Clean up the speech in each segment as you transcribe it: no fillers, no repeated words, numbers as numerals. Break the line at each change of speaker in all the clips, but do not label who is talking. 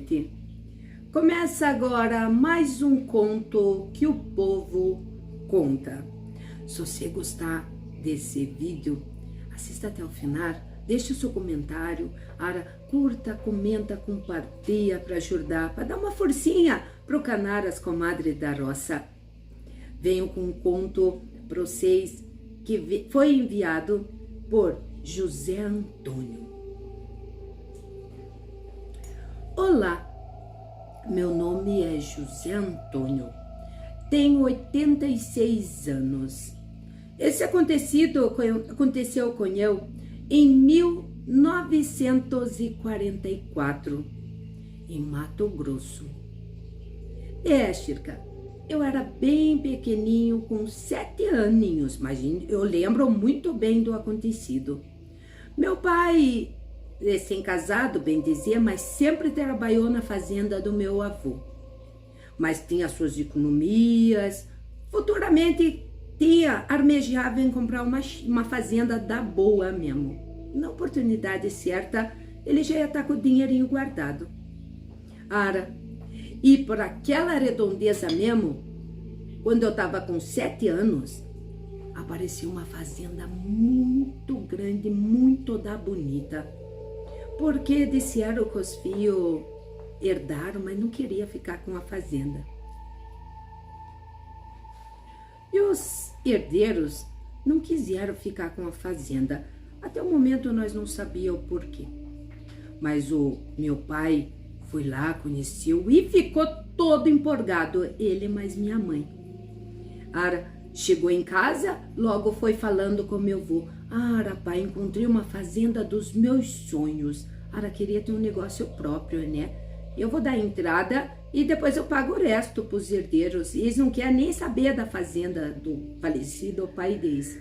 noite. Começa agora mais um conto que o povo conta. Se você gostar desse vídeo, assista até o final, deixe o seu comentário, curta, comenta, compartilha para ajudar, para dar uma forcinha para o canal As Comadres da Roça. Venho com um conto para vocês que foi enviado por José Antônio. Olá, meu nome é José Antônio, tenho 86 anos. Esse aconteceu com eu em 1944, em Mato Grosso. Chica, eu era bem pequenininho, com 7 aninhos, mas eu lembro muito bem do acontecido. Meu pai, recém-casado, bem dizer, mas sempre trabalhou na fazenda do meu avô. Mas tinha suas economias, futuramente armejava em comprar uma fazenda da boa mesmo. Na oportunidade certa, ele já ia estar com o dinheirinho guardado. E por aquela redondeza mesmo, quando eu estava com 7 anos, apareceu uma fazenda muito grande, muito da bonita. Porque disseram que os filhos herdaram, mas não queria ficar com a fazenda. E os herdeiros não quiseram ficar com a fazenda. Até o momento nós não sabíamos o porquê. Mas o meu pai foi lá, conheceu e ficou todo empolgado, ele mais minha mãe. Chegou em casa, logo foi falando com meu avô. Pai, encontrei uma fazenda dos meus sonhos. Queria ter um negócio próprio, né? Eu vou dar entrada e depois eu pago o resto para os herdeiros. Eles não querem nem saber da fazenda do falecido pai deles.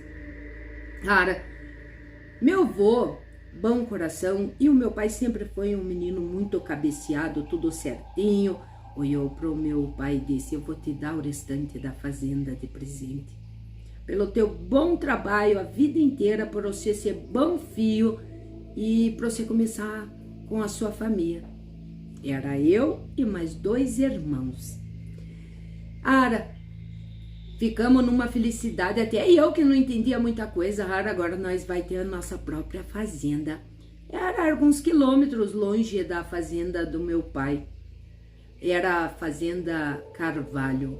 Meu avô, bom coração, e o meu pai sempre foi um menino muito cabeceado, tudo certinho. Olhou para o meu pai e disse: eu vou te dar o restante da fazenda de presente. Pelo teu bom trabalho a vida inteira, por você ser bom filho e para você começar com a sua família. Era eu e mais 2 irmãos. Ficamos numa felicidade, até eu que não entendia muita coisa. Agora nós vai ter a nossa própria fazenda. Era alguns quilômetros longe da fazenda do meu pai. Era a Fazenda Carvalho.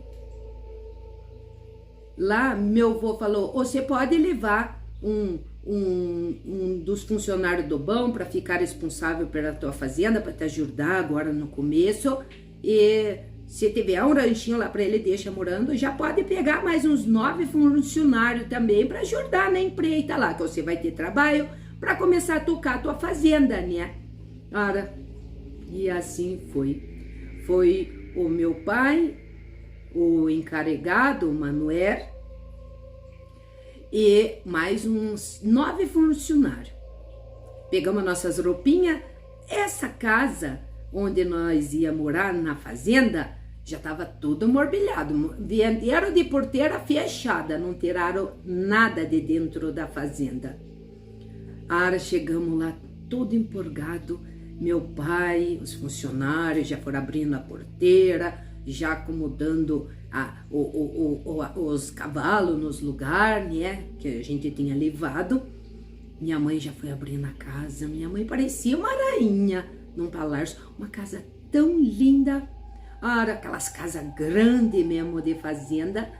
Lá meu avô falou: você pode levar um dos funcionários do banco para ficar responsável pela tua fazenda, para te ajudar agora no começo. E se tiver um ranchinho lá para ele, deixa morando. Já pode pegar mais uns 9 funcionários também para ajudar na empreita lá, que você vai ter trabalho para começar a tocar a tua fazenda, né? E assim foi. Foi o meu pai, o encarregado, o Manuel, e mais uns 9 funcionários. Pegamos nossas roupinhas. Essa casa onde nós ia morar, na fazenda, já estava tudo morbilhado. Vieram de porteira fechada, não tiraram nada de dentro da fazenda. Chegamos lá todo empolgado. Meu pai, os funcionários já foram abrindo a porteira, já acomodando os cavalos nos lugares, né, que a gente tinha levado. Minha mãe já foi abrindo a casa. Minha mãe parecia uma rainha num palácio, uma casa tão linda. Aquelas casas grandes mesmo de fazenda.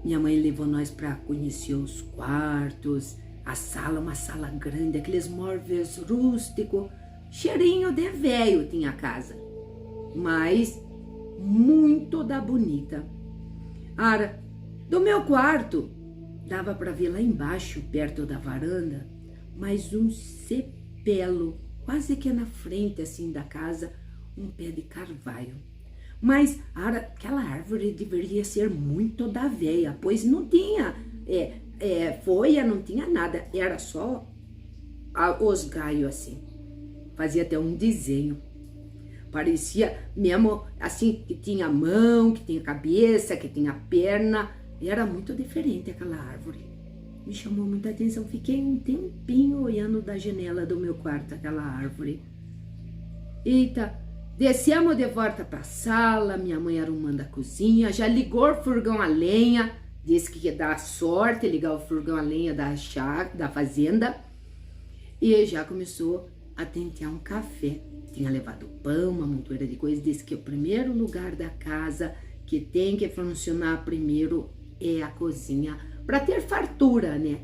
Minha mãe levou nós para conhecer os quartos, a sala, uma sala grande, aqueles móveis rústicos, cheirinho de velho tinha a casa, mas muito da bonita. Do meu quarto dava para ver lá embaixo, perto da varanda, mais um cepelo, quase que na frente assim da casa, um pé de carvalho. Mas aquela árvore deveria ser muito da velha, pois não tinha folha, não tinha nada, era só os galhos assim. Fazia até um desenho. Parecia mesmo assim, que tinha mão, que tinha cabeça, que tinha perna. Era muito diferente aquela árvore. Me chamou muita atenção. Fiquei um tempinho olhando da janela do meu quarto aquela árvore. Eita, Descemos de volta para a sala, minha mãe arrumando a cozinha, já ligou o furgão a lenha, disse que ia dar sorte ligar o furgão a lenha da fazenda, e já começou a tentear um café. Tinha levado pão, uma montoeira de coisas, disse que o primeiro lugar da casa que tem que funcionar primeiro é a cozinha, para ter fartura, né?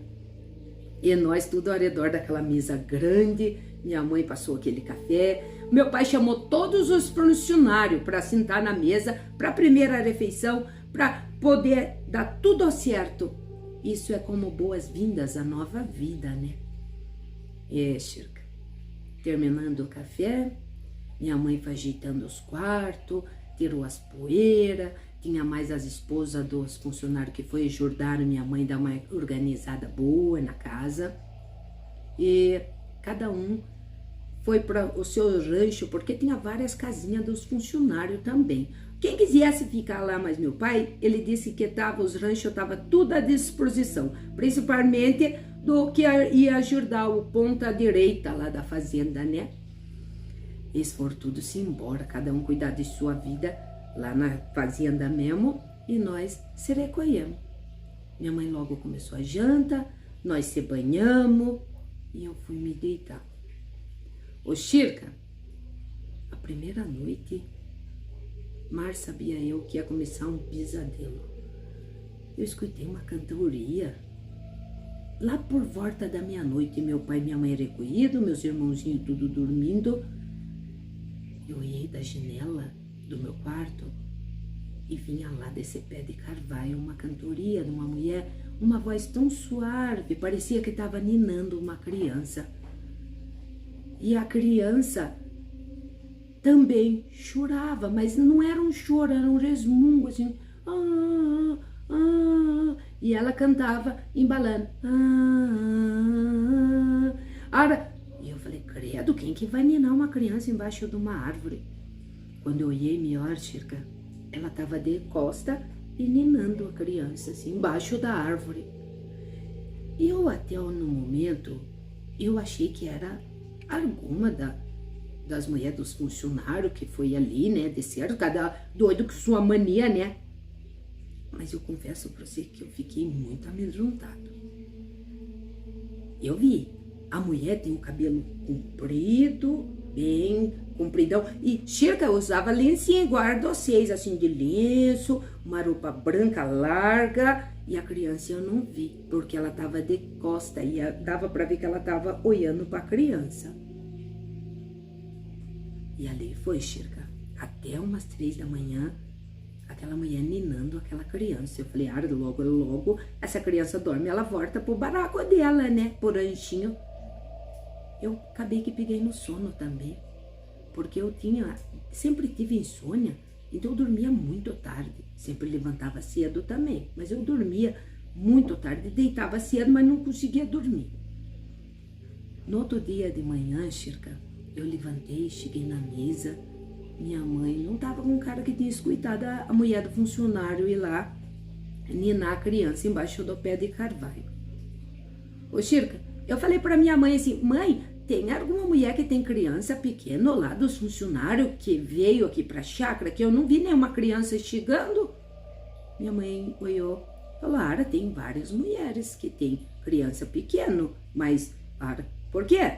E nós tudo ao redor daquela mesa grande, minha mãe passou aquele café, meu pai chamou todos os funcionários para sentar na mesa, para a primeira refeição, para poder dar tudo certo. Isso é como boas-vindas à nova vida, né? Chica, terminando o café, minha mãe foi ajeitando os quartos, tirou as poeiras, tinha mais as esposas dos funcionários que foi ajudar minha mãe a dar uma organizada boa na casa. E cada um foi para o seu rancho, porque tinha várias casinhas dos funcionários também. Quem quisesse ficar lá, mas meu pai, ele disse que os ranchos estavam tudo à disposição, principalmente do que ia ajudar o ponta direita lá da fazenda, né? Eles foram todos se embora, cada um cuidar de sua vida lá na fazenda mesmo, e nós se recolhemos. Minha mãe logo começou a janta, nós se banhamos e eu fui me deitar. Ô Chirca, a primeira noite, mal sabia eu que ia começar um pesadelo. Eu escutei uma cantoria. Lá por volta da meia-noite, meu pai e minha mãe recolhidos, meus irmãozinhos tudo dormindo. Eu olhei da janela do meu quarto e vinha lá desse pé de carvalho uma cantoria de uma mulher, uma voz tão suave, parecia que estava ninando uma criança. E a criança também chorava, mas não era um choro, era um resmungo assim. E ela cantava embalando. E eu falei, credo, quem que vai ninar uma criança embaixo de uma árvore? Quando eu olhei melhor, Chirca, ela estava de costa e ninando a criança, assim, embaixo da árvore. E eu até no momento, eu achei que era alguma das mulheres dos funcionários que foi ali, né, desceram, cada doido com sua mania, né? Mas eu confesso pra você que eu fiquei muito amedrontado. Eu vi, a mulher tem o cabelo comprido, bem compridão, e Chirca usava lencinha igual a vocês, assim, de lenço, uma roupa branca larga, e a criança eu não vi, porque ela tava de costa, e dava pra ver que ela tava olhando pra criança. E ali foi, Chirca, até umas 3 da manhã, aquela mulher ninando aquela criança. Eu falei, logo, essa criança dorme, ela volta pro baraco dela, né, pro ranchinho. Eu acabei que peguei no sono também, porque eu sempre tive insônia, então eu dormia muito tarde, sempre levantava cedo também, mas eu dormia muito tarde, deitava cedo, mas não conseguia dormir. No outro dia de manhã, Chirca, eu levantei, cheguei na mesa, minha mãe não estava com o cara que tinha escutado a mulher do funcionário ir lá ninar a criança embaixo do pé de carvalho. Ô Chirca, eu falei pra minha mãe assim, mãe, tem alguma mulher que tem criança pequena lá dos funcionários que veio aqui pra chácara, que eu não vi nenhuma criança chegando? Minha mãe olhou, falou, tem várias mulheres que tem criança pequena, mas, por quê?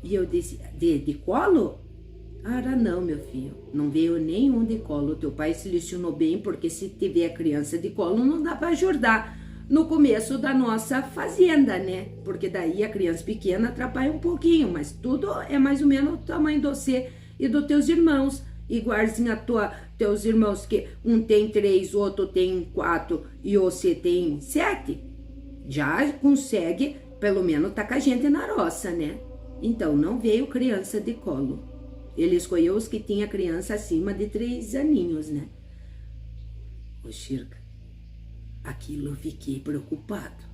E eu disse, de colo? Não, meu filho, não veio nenhum de colo, teu pai selecionou bem, porque se tiver criança de colo não dá pra ajudar no começo da nossa fazenda, né? Porque daí a criança pequena atrapalha um pouquinho, mas tudo é mais ou menos o tamanho de você e dos teus irmãos. Igualzinho teus irmãos, que um tem 3, outro tem 4 e você tem 7. Já consegue, pelo menos, tá com a gente na roça, né? Então, não veio criança de colo. Ele escolheu os que tinha criança acima de 3 aninhos, né? Ô, Chirca, aquilo eu fiquei preocupado.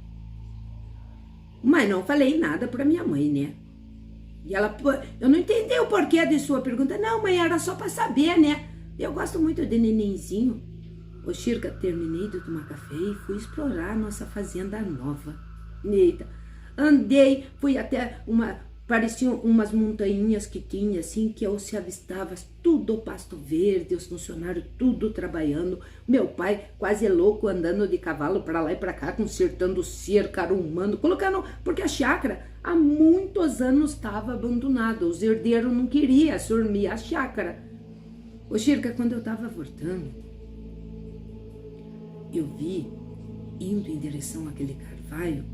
Mas não falei nada pra minha mãe, né? E ela, eu não entendi o porquê de sua pergunta. Não, mãe, era só pra saber, né? Eu gosto muito de nenenzinho. Ô, Chirca, terminei de tomar café e fui explorar a nossa fazenda nova. Eita, andei, fui até pareciam umas montanhas que tinha, assim, que eu se avistava, tudo pasto verde, os funcionários tudo trabalhando, meu pai quase louco andando de cavalo para lá e para cá, consertando cerca, arrumando, colocando, porque a chácara há muitos anos estava abandonada, os herdeiros não queriam assumir a chácara. Ô Chirca, quando eu estava voltando, eu vi, indo em direção àquele carvalho,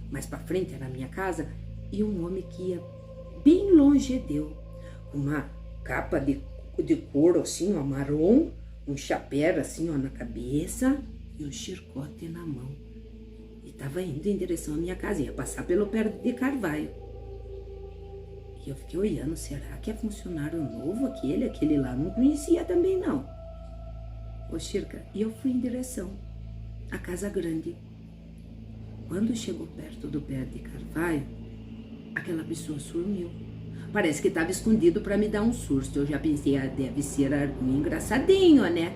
mais para frente era a minha casa, e um homem que ia bem longe deu, uma capa de couro assim, ó, marrom, um chapéu assim, ó, na cabeça e um chicote na mão. E estava indo em direção à minha casa, ia passar pelo pé de carvalho. E eu fiquei olhando, será que é funcionário novo aquele lá? Não conhecia também não. Ô Chirca, e eu fui em direção à casa grande. Quando chegou perto do pé de carvalho, aquela pessoa sumiu. Parece que estava escondido para me dar um susto. Eu já pensei, deve ser algum engraçadinho, né?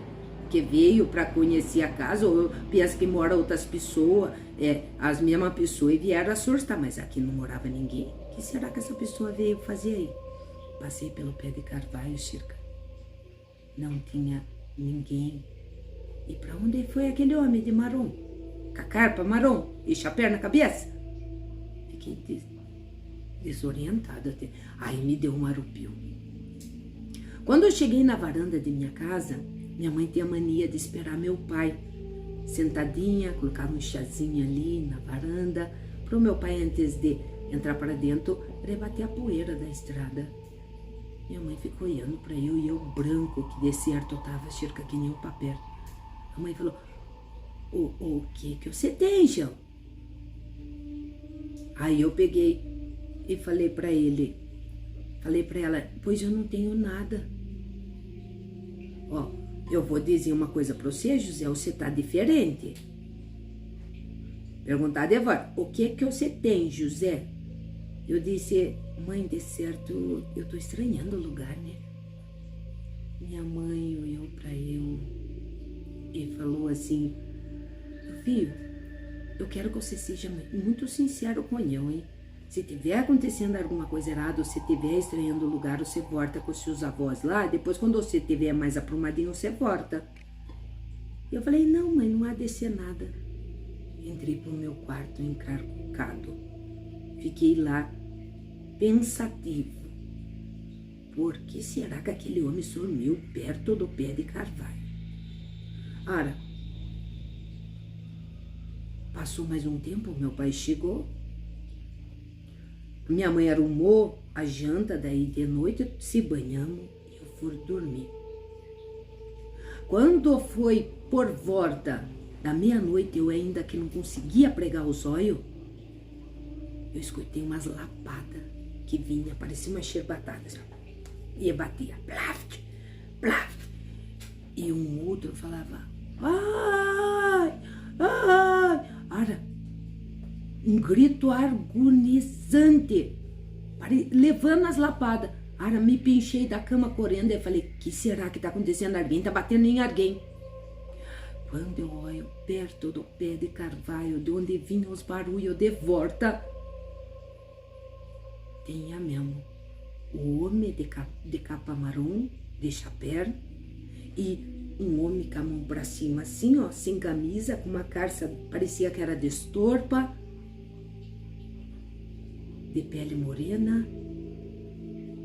Que veio para conhecer a casa, ou eu penso que mora outras pessoas, as mesmas pessoas, e vieram assustar, mas aqui não morava ninguém. O que será que essa pessoa veio fazer aí? Passei pelo pé de carvalho, Chirca. Não tinha ninguém. E para onde foi aquele homem de marrom? Com a carpa marrom e chapéu na cabeça? Fiquei desorientada até. Aí me deu um arrepio. Quando eu cheguei na varanda de minha casa, minha mãe tinha mania de esperar meu pai sentadinha, colocava um chazinho ali na varanda, para o meu pai, antes de entrar para dentro, rebater a poeira da estrada. Minha mãe ficou olhando para eu e eu branco, que deserto tava, cerca que nem um papel. A mãe falou, o que você tem, João? Aí eu peguei e falei para ela, pois eu não tenho nada. Ó, eu vou dizer uma coisa para você, José, você tá diferente. Perguntar de volta, o que você tem, José? Eu disse, mãe, de certo, eu tô estranhando o lugar, né? Minha mãe olhou para eu e falou assim, meu filho, eu quero que você seja muito sincero com eu, hein? Se tiver acontecendo alguma coisa errada, ou se tiver estranhando o lugar, você volta com os seus avós lá, depois quando você tiver mais aprumadinho, você volta. Eu falei, não, mãe, não há de ser nada. Entrei pro meu quarto encarcado. Fiquei lá, pensativo. Por que será que aquele homem sumiu perto do pé de carvalho? Ora, passou mais um tempo, meu pai chegou. Minha mãe arrumou a janta, daí de noite se banhamos e eu fui dormir. Quando foi por volta da meia-noite, eu ainda que não conseguia pregar os olhos, eu escutei umas lapadas que vinha, parecia uma cherbatada, e batia, plaft, plaft. E um outro falava, ai, ai, ora, um grito agonizante, levando as lapadas. Ara, me pinchei da cama correndo e falei, que será que tá acontecendo? Alguém tá batendo em alguém. Quando eu olho perto do pé de carvalho, de onde vinham os barulhos de volta, tinha mesmo o homem de capa marrom, de chapéu, e um homem com a mão pra cima assim, ó, sem camisa, com uma calça, parecia que era de estorpa, de pele morena,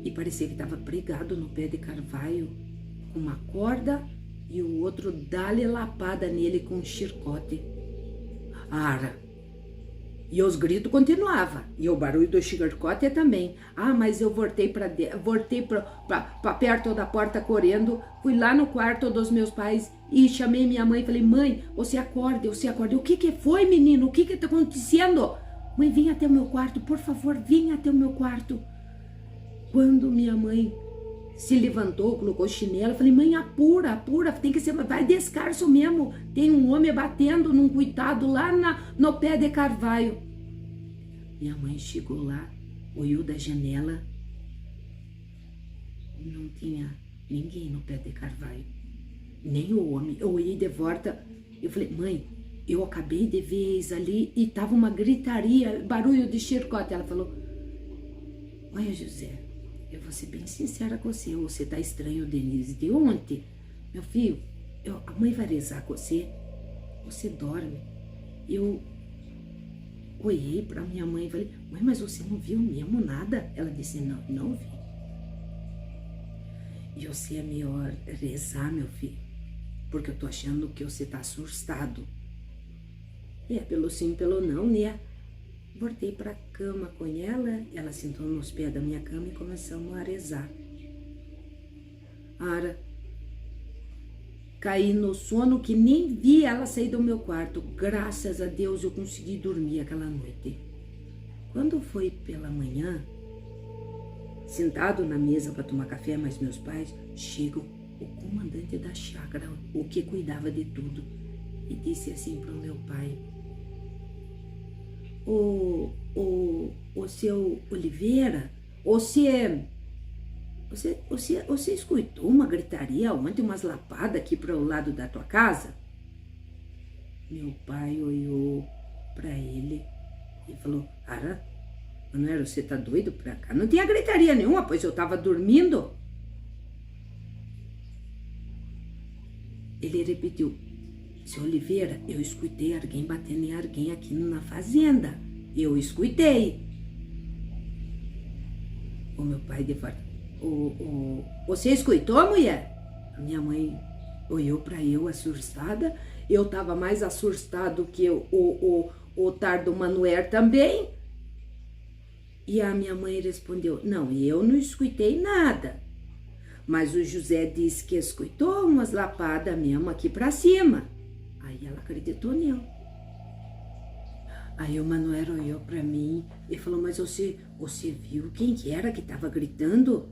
e parecia que estava pregado no pé de carvalho com uma corda, e o outro dá-lhe lapada nele com um chicote. Ara! E os gritos continuavam, e o barulho do chicote também. Ah, mas eu voltei para perto da porta correndo, fui lá no quarto dos meus pais e chamei minha mãe e falei, mãe, você acorda, você acorda. O que foi, menino? O que está acontecendo? Mãe, vem até o meu quarto, por favor, vem até o meu quarto. Quando minha mãe se levantou, colocou chinelo, eu falei, mãe, apura, tem que ser, vai descalço mesmo. Tem um homem batendo num coitado lá no pé de carvalho. Minha mãe chegou lá, olhou da janela, não tinha ninguém no pé de carvalho, nem o homem. Eu olhei de volta, eu falei, mãe, eu acabei de ver eles ali e tava uma gritaria, barulho de chicote. Ela falou, Olha, José, eu vou ser bem sincera com você. Você tá estranho, Denise, de ontem. Meu filho, a mãe vai rezar com você. Você dorme. Eu olhei pra minha mãe e falei, mãe, mas você não viu mesmo nada? Ela disse, não, não vi. E você é melhor rezar, meu filho, porque eu tô achando que você tá assustado. E é pelo sim, pelo não, né? Voltei pra cama com ela sentou nos pés da minha cama e começamos a rezar. Ara, caí no sono que nem vi ela sair do meu quarto. Graças a Deus eu consegui dormir aquela noite. Quando foi pela manhã, sentado na mesa para tomar café, mas meus pais, chegam o comandante da chácara, o que cuidava de tudo, e disse assim para o meu pai, o seu Oliveira, você escutou uma gritaria ontem, umas lapadas aqui para o lado da tua casa? Meu pai olhou para ele e falou, Ara, Manuel, você tá doido pra cá? Não tinha gritaria nenhuma, pois eu tava dormindo. Ele repetiu, seu Oliveira, eu escutei alguém batendo em alguém aqui na fazenda. Eu escutei. O meu pai de volta, você escutou, mulher? A minha mãe olhou pra eu assustada. Eu tava mais assustado que o tardo Manuel também. E a minha mãe respondeu, não, eu não escutei nada. Mas o José disse que escutou umas lapadas mesmo aqui pra cima. Aí ela acreditou nele. Aí o Manuel olhou pra mim e falou, mas você viu quem que era que tava gritando?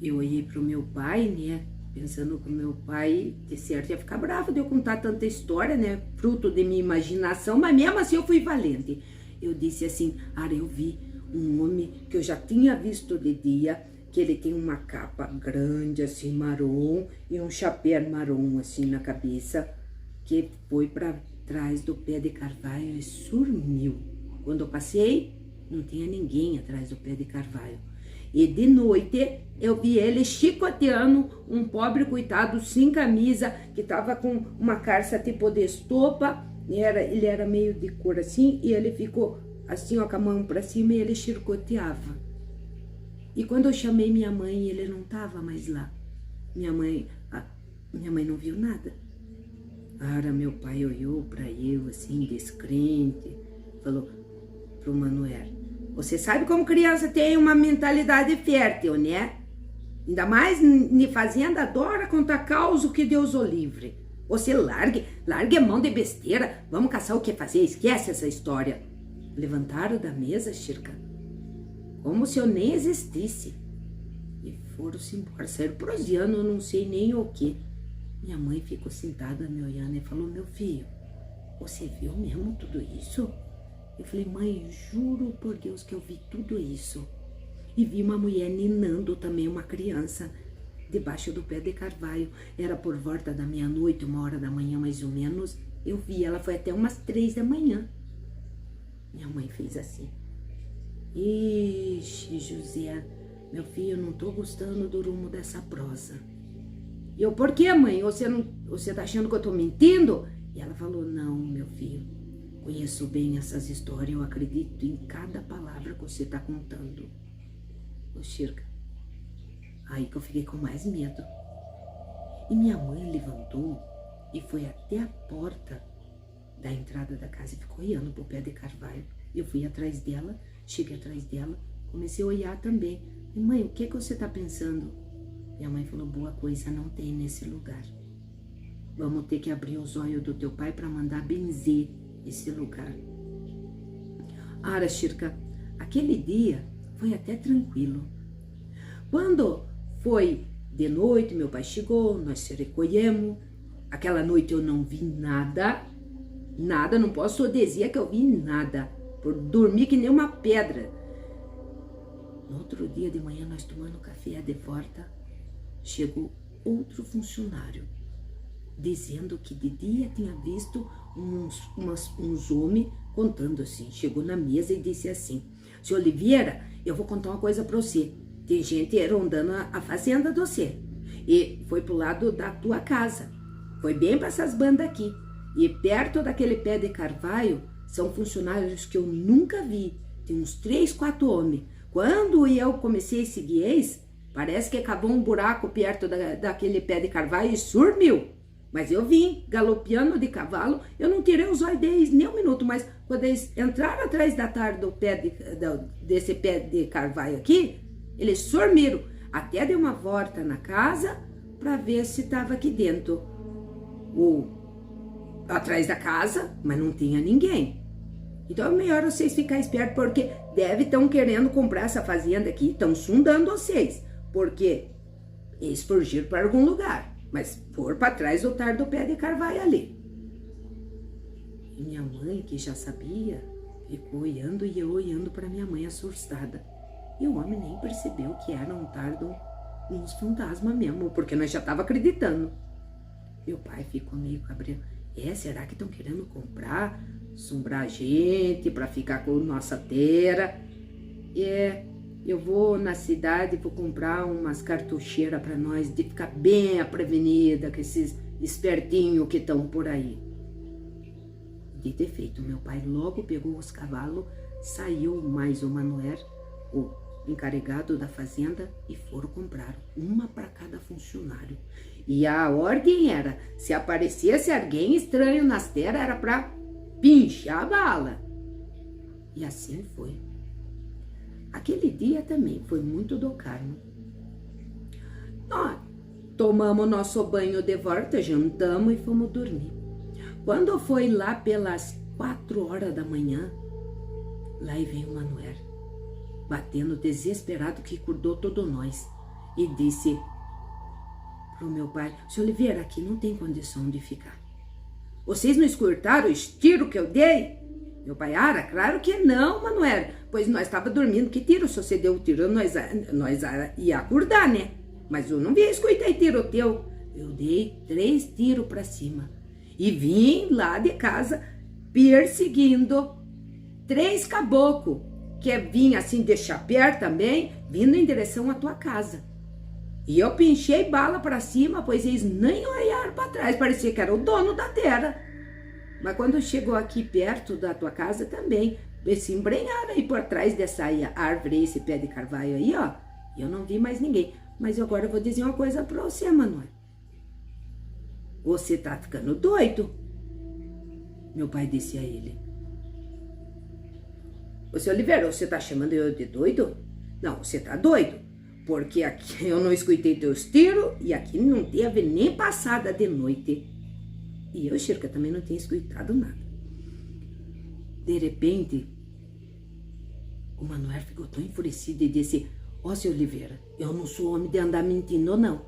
Eu olhei pro meu pai, né, pensando que o meu pai, de certo, ia ficar bravo de eu contar tanta história, né, fruto de minha imaginação, mas mesmo assim eu fui valente. Eu disse assim, Ara, eu vi um homem que eu já tinha visto de dia, que ele tem uma capa grande assim, marrom, e um chapéu marrom assim na cabeça, que foi para trás do pé de carvalho e sumiu. Quando eu passei, não tinha ninguém atrás do pé de carvalho. E de noite eu vi ele chicoteando um pobre coitado sem camisa, que tava com uma calça tipo de estopa. Ele era meio de cor assim, e ele ficou assim, ó, com a mão pra cima, e ele chicoteava. E quando eu chamei minha mãe, ele não tava mais lá. Minha mãe não viu nada. Ara, meu pai olhou pra eu, assim, descrente, falou pro Manuel, você sabe como criança tem uma mentalidade fértil, né? Ainda mais em fazenda, adora contar causa que Deus o livre. Você largue a mão de besteira, vamos caçar o que fazer, esquece essa história. Levantaram da mesa, Chirca, como se eu nem existisse. E foram-se embora, saíram proseando, eu não sei nem o que. Minha mãe ficou sentada me olhando e falou, meu filho, você viu mesmo tudo isso? Eu falei, mãe, juro por Deus que eu vi tudo isso. E vi uma mulher ninando também, uma criança, debaixo do pé de carvalho. Era por volta da meia-noite, 1h da manhã mais ou menos. Eu vi, ela foi até umas 3 da manhã. Minha mãe fez assim. Ixi, José, meu filho, eu não tô gostando do rumo dessa prosa. E eu, por quê, mãe? Você tá achando que eu tô mentindo? E ela falou, não, meu filho, conheço bem essas histórias, eu acredito em cada palavra que você tá contando. Ô, Chirca, aí que eu fiquei com mais medo. E minha mãe levantou e foi até a porta da entrada da casa e ficou olhando pro pé de carvalho. Eu fui atrás dela, cheguei atrás dela, comecei a olhar também. E, mãe, o que você tá pensando? Minha mãe falou, boa coisa não tem nesse lugar. Vamos ter que abrir os olhos do teu pai para mandar benzer esse lugar. Ara, Chirca, aquele dia foi até tranquilo. Quando foi de noite, meu pai chegou, nós se recolhemos. Aquela noite eu não vi nada, não posso dizer que eu vi nada, por dormir que nem uma pedra. No outro dia de manhã, nós tomando café de volta, chegou outro funcionário, dizendo que de dia tinha visto uns homens contando assim. Chegou na mesa e disse assim, seu Oliveira, eu vou contar uma coisa pra você. Tem gente rondando a fazenda de você. E foi pro lado da tua casa. Foi bem pra essas bandas aqui. E perto daquele pé de carvalho, são funcionários que eu nunca vi. Tem uns 3, 4 homens. Quando eu comecei a seguir eles, parece que cavou um buraco perto daquele pé de carvalho e sumiu. Mas eu vim galopeando de cavalo, eu não tirei os olhos deles nem um minuto, mas quando eles entraram atrás da tarde do desse pé de carvalho aqui, eles sumiram. Até dei uma volta na casa para ver se estava aqui dentro, atrás da casa, mas não tinha ninguém. Então é melhor vocês ficarem espertos, porque devem estar querendo comprar essa fazenda aqui, estão sondando vocês, porque eles fugiram para algum lugar. Mas foram para trás do tar do pé de carvalho ali. E minha mãe, que já sabia, ficou olhando e eu olhando para minha mãe assustada. E o homem nem percebeu que era um tardo, uns fantasmas mesmo, porque nós já tava acreditando. Meu pai ficou meio cabreiro. Será que estão querendo comprar, assombrar a gente para ficar com nossa terra? Eu vou na cidade, vou comprar umas cartucheiras para nós, de ficar bem prevenida com esses espertinhos que estão por aí. De ter feito, meu pai logo pegou os cavalos, saiu mais o Manoel, o encarregado da fazenda, e foram comprar uma para cada funcionário. E a ordem era, se aparecesse alguém estranho nas terras, era para pinchar a bala. E assim foi. Aquele dia também foi muito do Carmo. Nós tomamos nosso banho de volta, jantamos e fomos dormir. Quando foi lá pelas 4 horas da manhã, lá vem o Manoel, batendo desesperado, que acordou todos nós, e disse pro meu pai: "Seu Oliveira, aqui não tem condição de ficar. Vocês não escutaram o tiro que eu dei?" Meu pai: "Claro que não, Manoel, pois nós estava dormindo. Que tiro? Se você deu o tiro, nós ia acordar, né? Mas eu não vi escutar tiro teu." Eu dei 3 tiros para cima e vim lá de casa perseguindo 3 caboclos que vinha assim de chapéu também, vindo em direção à tua casa. E eu pinchei bala para cima, pois eles nem olharam para trás, parecia que era o dono da terra. Mas quando chegou aqui perto da tua casa também, eles se embrenharam aí por trás dessa árvore, esse pé de carvalho aí, ó. E eu não vi mais ninguém. Mas eu agora vou dizer uma coisa pra você, Manoel. Você tá ficando doido. Meu pai disse a ele: "Você, Oliveira, você tá chamando eu de doido? Não, você tá doido. Porque aqui eu não escutei teus tiros e aqui não teve nem passada de noite." E eu, Chirca, também não tinha escutado nada. De repente, o Manoel ficou tão enfurecido e disse: "Ó, seu Oliveira, eu não sou homem de andar mentindo, não.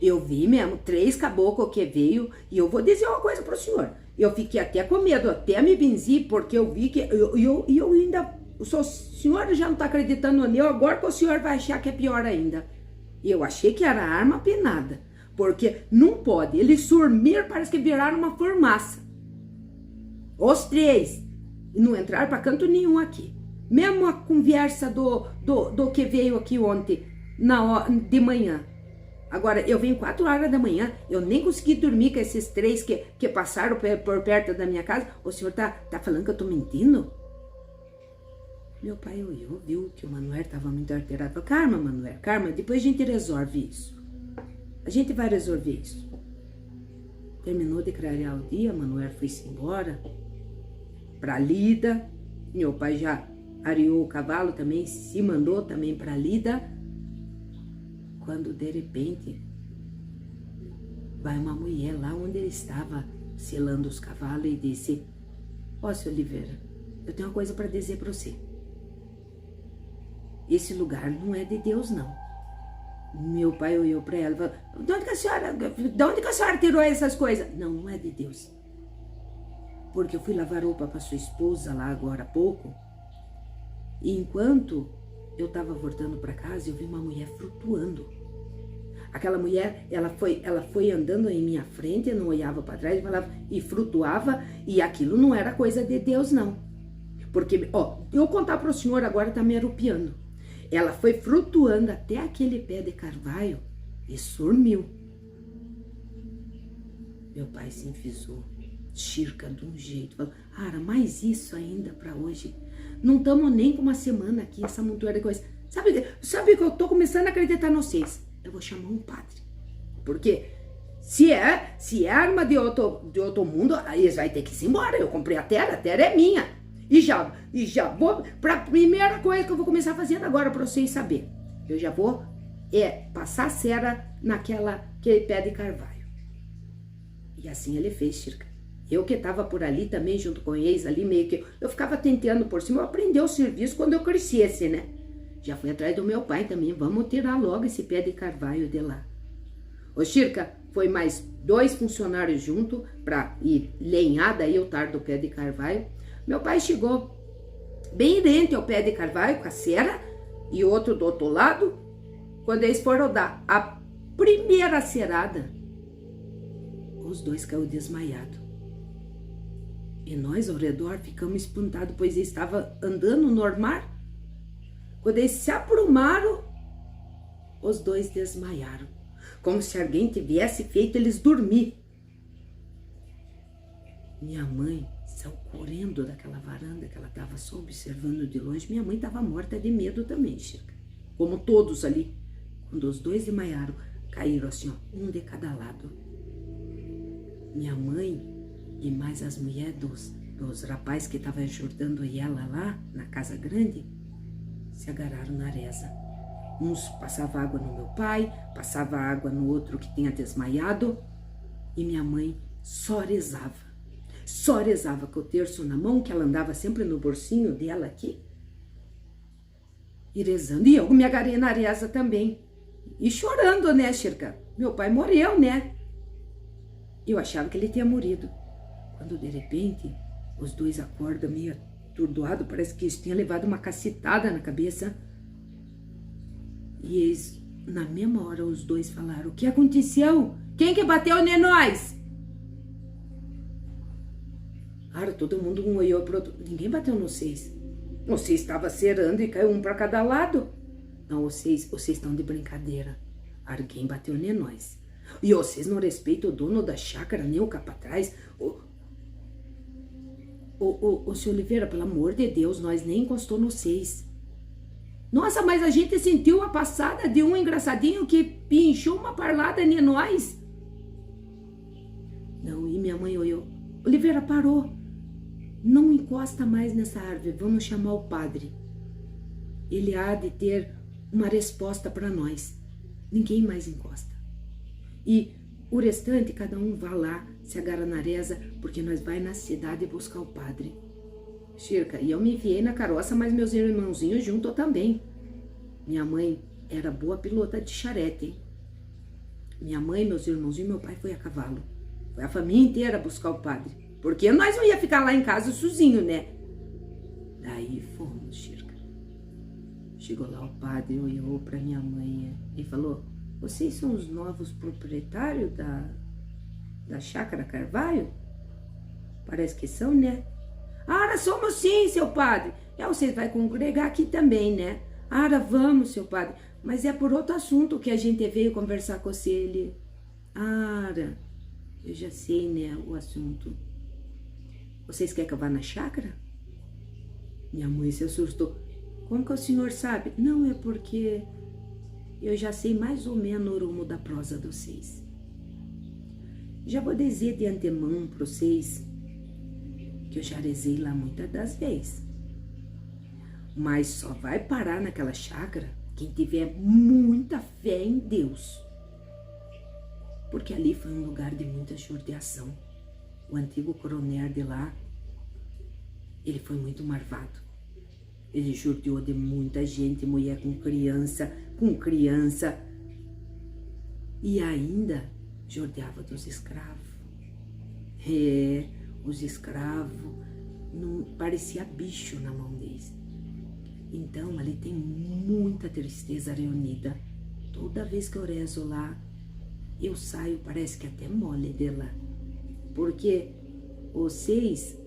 Eu vi mesmo 3 caboclos que veio, e eu vou dizer uma coisa pro senhor. Eu fiquei até com medo, até me benzi, porque eu vi que eu ainda... O senhor já não tá acreditando em eu, agora que o senhor vai achar que é pior ainda." E eu achei que era arma penada, porque não pode. Eles sumiram, parece que viraram uma fumaça. Os 3. E não entraram para canto nenhum aqui. Mesmo a conversa do que veio aqui ontem, de manhã. Agora, eu venho 4 horas da manhã, eu nem consegui dormir com esses 3 que passaram por perto da minha casa. O senhor tá falando que eu tô mentindo? Meu pai olhou, viu que o Manoel estava muito alterado. Falou: "Calma, Manoel, calma, depois a gente resolve isso. A gente vai resolver isso." Terminou de clarear o dia, Manoel foi-se embora para Lida. Meu pai já areou o cavalo também, se mandou também para Lida. Quando de repente vai uma mulher lá onde ele estava selando os cavalos e disse: "Ó, seu Oliveira, eu tenho uma coisa para dizer para você. Esse lugar não é de Deus, não." Meu pai olhou para ela e falou: de onde que a senhora tirou essas coisas?" Não é de Deus. Porque eu fui lavar roupa para sua esposa lá agora há pouco, e enquanto eu estava voltando para casa, eu vi uma mulher flutuando. Aquela mulher, ela foi andando em minha frente, eu não olhava para trás, falava, e flutuava, e aquilo não era coisa de Deus, não. Porque, ó, eu contar pro senhor agora tá me arrupiando. Ela foi flutuando até aquele pé de carvalho e sumiu. Meu pai se enfisou, Chirca, de um jeito. Falou, Ara, mais isso ainda pra hoje. Não estamos nem com uma semana aqui, essa montoeira de coisa. Sabe que eu tô começando a acreditar em vocês. Eu vou chamar um padre. Porque se é arma de outro mundo, aí eles vão ter que ir embora. Eu comprei a terra é minha. E já vou, pra primeira coisa que eu vou começar fazendo agora pra vocês saberem. Eu já vou passar cera naquele pé de carvalho. E assim ele fez, Chirca. Eu que tava por ali também, junto com eles, ali meio que... Eu ficava tentando por cima, eu aprendi o serviço quando eu crescesse, né? Já fui atrás do meu pai também, vamos tirar logo esse pé de carvalho de lá. Ô, Chirca, foi mais 2 funcionários junto pra ir lenhar daí o tar do pé de carvalho. Meu pai chegou bem dentro ao pé de carvalho com a cera e outro do outro lado. Quando eles foram dar a primeira cerada, os 2 caiu desmaiado. E nós ao redor ficamos espantados, pois eles estavam andando normal. Quando eles se aprumaram, os 2 desmaiaram, como se alguém tivesse feito eles dormir. Minha mãe saiu correndo daquela varanda que ela estava só observando de longe. Minha mãe estava morta de medo também, Chica, como todos ali. Quando os 2 desmaiaram, caíram assim, ó, um de cada lado. Minha mãe e mais as mulheres dos rapazes que estavam ajudando ela lá na casa grande, se agarraram na reza. Uns passavam água no meu pai, passava água no outro que tinha desmaiado, e minha mãe só rezava com o terço na mão, que ela andava sempre no bolsinho dela aqui, e rezando. E eu me agarrei na reza também, e chorando, né, Chirca? Meu pai morreu, né? Eu achava que ele tinha morrido. Quando de repente os 2 acordam meio atordoados, parece que eles tinham levado uma cacetada na cabeça. E eles, na mesma hora, os 2 falaram, o que aconteceu? Quem que bateu em nós? Cara, todo mundo um olhou pro outro. Ninguém bateu nos 6. Vocês estavam cerando e caiu um para cada lado. Não, vocês estão de brincadeira. Alguém bateu em nós. E vocês não respeitam o dono da chácara, nem o capataz. Ô, seu Oliveira, pelo amor de Deus, nós nem encostou no 6. Nossa, mas a gente sentiu a passada de um engraçadinho que pinchou uma parlada em nós. Não, e minha mãe olhou. Oliveira, parou. Não encosta mais nessa árvore, vamos chamar o padre. Ele há de ter uma resposta para nós. Ninguém mais encosta. E o restante, cada um vá lá, se agarra na reza, porque nós vai na cidade buscar o padre. Chirca, e eu me enfiei na carroça, mas meus irmãozinhos junto também. Minha mãe era boa pilota de charrete, hein? Minha mãe, meus irmãozinhos e meu pai foi a cavalo. Foi a família inteira buscar o padre. Porque nós não ia ficar lá em casa sozinho, né? Daí fomos, Chirca. Chegou lá o padre, olhou pra minha mãe e falou, vocês são os novos proprietários da chácara Carvalho? Parece que são, né? Ara, somos sim, seu padre. Vocês vão congregar aqui também, né? Ara, vamos, seu padre. Mas é por outro assunto que a gente veio conversar com você. Ele, Ara, eu já sei, né, o assunto. Vocês querem que eu vá na chácara? Minha mãe se assustou. Como que o senhor sabe? Não, é porque eu já sei mais ou menos o rumo da prosa de vocês. Já vou dizer de antemão para vocês que eu já rezei lá muitas das vezes. Mas só vai parar naquela chácara quem tiver muita fé em Deus. Porque ali foi um lugar de muita judiação. O antigo coronel de lá, ele foi muito marvado. Ele judiou de muita gente, mulher com criança. E ainda judiava dos escravos. Os escravos não parecia bicho na mão deles. Então ali tem muita tristeza reunida. Toda vez que eu rezo lá, eu saio, parece que até mole de lá. Porque vocês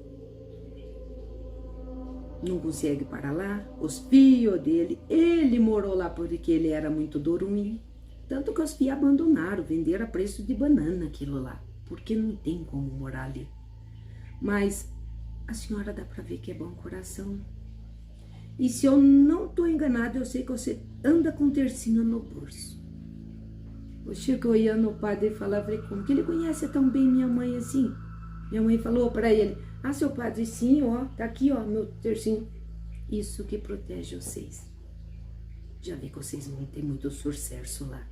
não consegue parar lá. Os filhos dele, ele morou lá porque ele era muito doruim. Tanto que os filhos abandonaram, venderam a preço de banana aquilo lá, porque não tem como morar ali. Mas a senhora dá pra ver que é bom coração. E se eu não tô enganada, eu sei que você anda com tercinho no bolso. O Chico olhando o padre e falava, falei, como que ele conhece tão bem minha mãe assim? Minha mãe falou pra ele, seu padre, sim, ó, tá aqui, ó, meu tercinho. Isso que protege vocês. Já vi que vocês vão ter muito sucesso lá.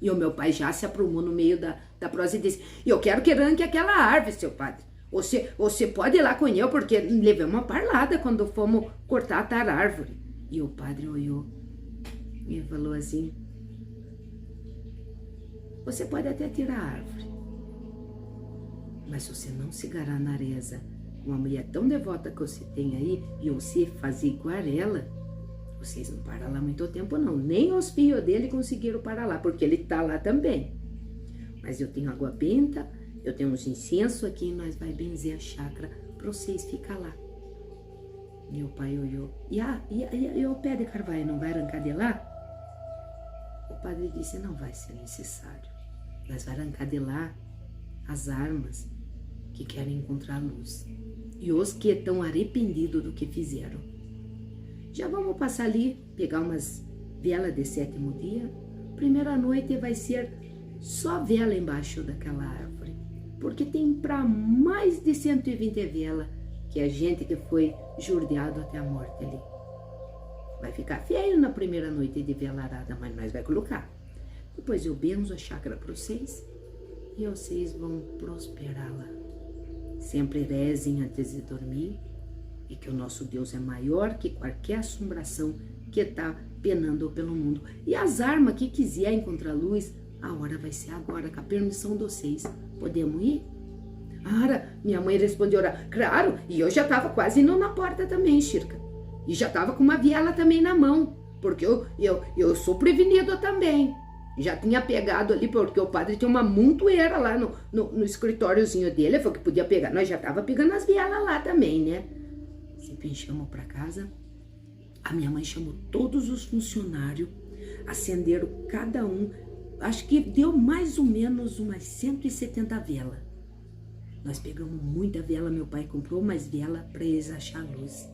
E o meu pai já se aprumou no meio da prosa e disse, eu quero que arranque aquela árvore, seu padre. Você pode ir lá com eu, porque levei uma parlada quando fomos cortar a tal árvore. E o padre olhou e falou assim, você pode até tirar a árvore, mas se você não se garar na reza, uma mulher tão devota que você tem aí, e você fazer igual ela, vocês não param lá muito tempo não. Nem os filhos dele conseguiram parar lá, porque ele tá lá também. Mas eu tenho água benta, eu tenho uns incensos aqui, e nós vai benzer a chácara para vocês ficar lá. Meu pai olhou. E o pé de carvalho não vai arrancar de lá? O padre disse, não vai ser necessário. Nós vamos arrancar de lá as armas que querem encontrar a luz. E os que estão arrependidos do que fizeram. Já vamos passar ali, pegar umas velas de 7º dia. Primeira noite vai ser só vela embaixo daquela árvore. Porque tem para mais de 120 velas que a gente que foi judiado até a morte ali. Vai ficar feio na primeira noite de velarada, mas nós vai colocar. Depois eu benzo a chácara para vocês e vocês vão prosperar lá. Sempre rezem antes de dormir e que o nosso Deus é maior que qualquer assombração que está penando pelo mundo. E as armas que quiser encontrar luz, a hora vai ser agora, com a permissão de vocês. Podemos ir? Minha mãe respondeu, claro, e eu já estava quase indo na porta também, Chirca. E já estava com uma viela também na mão, porque eu sou prevenido também. Já tinha pegado ali, porque o padre tinha uma montoeira lá no escritóriozinho dele, foi que podia pegar. Nós já tava pegando as vielas lá também, né? Sempre chamou para casa. A minha mãe chamou todos os funcionários, acenderam cada um. Acho que deu mais ou menos umas 170 velas. Nós pegamos muita vela, meu pai comprou mais vela para eles achar a luz.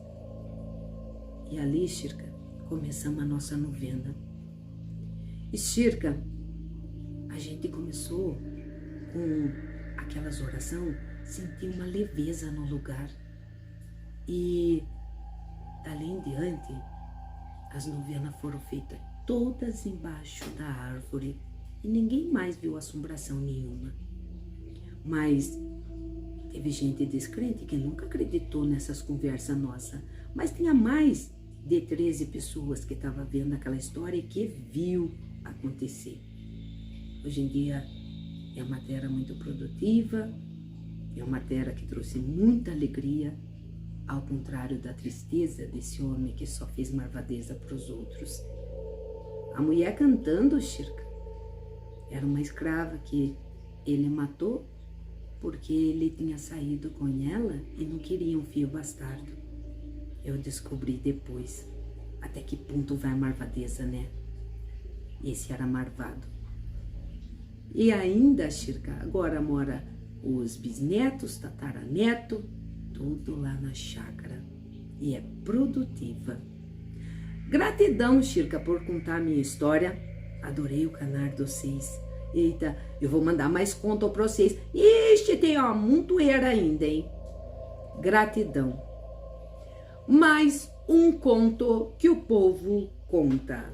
E ali, Chirca, começamos a nossa novena. E Chirca, a gente começou com aquelas orações, sentir uma leveza no lugar. E dali em diante, as novenas foram feitas todas embaixo da árvore e ninguém mais viu assombração nenhuma. Mas teve gente descrente que nunca acreditou nessas conversas nossas, mas tinha mais de 13 pessoas que estavam vendo aquela história e que viu acontecer. Hoje em dia é uma terra muito produtiva, é uma terra que trouxe muita alegria, ao contrário da tristeza desse homem que só fez marvadeza para os outros. A mulher cantando, Chirca, era uma escrava que ele matou porque ele tinha saído com ela e não queria um filho bastardo. Eu descobri depois até que ponto vai a marvadeza, né? Esse era marvado. E ainda, Chirca, agora mora os bisnetos, tataraneto, tudo lá na chácara. E é produtiva. Gratidão, Chirca, por contar a minha história. Adorei o canal de vocês. Eita, eu vou mandar mais conto para vocês. Ixi, tem uma montoeira ainda, hein? Gratidão. Mais um conto que o povo conta.